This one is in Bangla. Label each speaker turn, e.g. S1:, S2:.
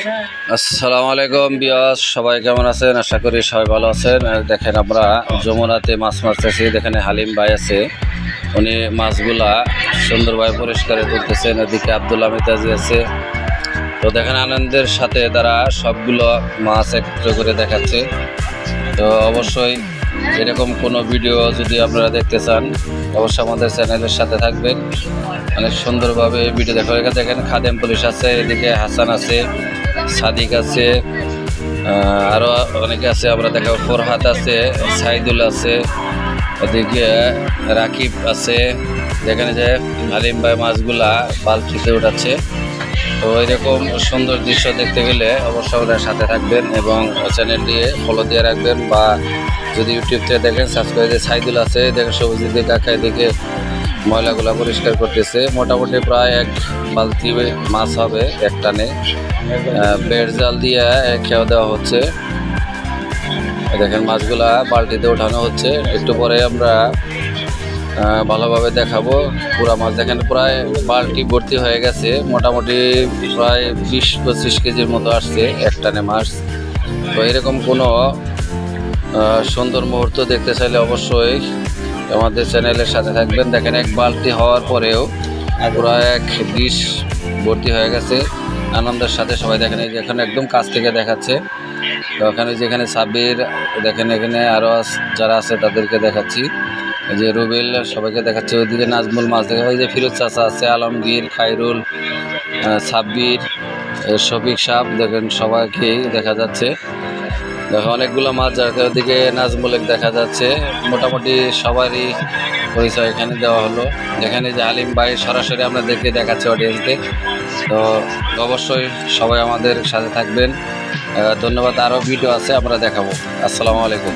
S1: আসসালামু আলাইকুম বিয়াস, সবাই কেমন আছেন? আশা করি সবাই ভালো আছেন। দেখেন আমরা যমুনাতে মাছ মারতেছি। দেখেন হালিম ভাই আছে, উনি মাছগুলা সুন্দরভাবে পরিষ্কার করতেছেন। এদিকে আব্দুল মিতাজি আছে। তো দেখেন আনন্দের সাথে তারা সবগুলো মাছ একত্র করে দেখাচ্ছে। তো অবশ্যই এরকম কোনো ভিডিও যদি আপনারা দেখতে চান অবশ্যই আমাদের চ্যানেলের সাথে থাকবেন। অনেক সুন্দরভাবে ভিডিও দেখা। এখানে দেখেন খাদেম পুলিশ আছে, এদিকে হাসান আছে, সাদিক আছে, আরও অনেকে আছে। আমরা দেখাবো ফরহাদ আছে, সাইদুল আছে, এদিকে রাকিব আছে। যেখানে যে হালিম ভাই মাছগুলা বালতিতে উঠাচ্ছে। তো এরকম সুন্দর দৃশ্য দেখতে গেলে অবশ্যই ওদের সাথে থাকবেন এবং চ্যানেলটি ফলো দিয়ে রাখবেন, বা যদি ইউটিউব থেকে দেখেন সাবস্ক্রাইব দিয়ে। সাইদুল আছে, দেখেন সবুজ দিকে কাকা, এদিকে ময়লাগুলা পরিষ্কার করতেছে। মোটামুটি প্রায় এক বালতি মাছ হবে এক টানে। বেড় জাল দিয়ে খেয়ে দেওয়া হচ্ছে। দেখেন মাছগুলা বালতিতে ওঠানো হচ্ছে। একটু পরে আমরা ভালোভাবে দেখাবো পুরা মাছ। দেখেন প্রায় বালতি ভর্তি হয়ে গেছে, মোটামুটি প্রায় 20-25 কেজির মতো আসছে এক টানে মাছ। তো এরকম কোনো সুন্দর মুহূর্ত দেখতে চাইলে অবশ্যই আমাদের চ্যানেলের সাথে থাকবেন। দেখেন এক বালতি হওয়ার পরেও পুরো এক ডিশ ভর্তি হয়ে গেছে। আনন্দের সাথে সবাই দেখেন, এই যে এখানে একদম কাছ থেকে দেখাচ্ছে। তো ওখানে যেখানে সাব্বির, দেখেন এখানে আরও যারা আছে তাদেরকে দেখাচ্ছি। এই যে রুবেল, সবাইকে দেখাচ্ছে। ওইদিকে নাজমুল মাছ দেখা, ওই যে ফিরোজ চাচা আছে, আলমগীর, খায়রুল, সাব্বির, শফিক সাহেব, দেখেন সবাইকেই দেখা যাচ্ছে। দেখো অনেকগুলো মাছ যাচ্ছে। ওদিকে নাজমুলেক দেখা যাচ্ছে। মোটামুটি সবারই পরিচয় এখানে দেওয়া হলো। এখানে যে হালিম ভাই সরাসরি আমরা দেখাচ্ছি অডিয়েন্সদের। তো অবশ্যই সবাই আমাদের সাথে থাকবেন। ধন্যবাদ। আরও ভিডিও আছে আমরা দেখাবো। আসসালামু আলাইকুম।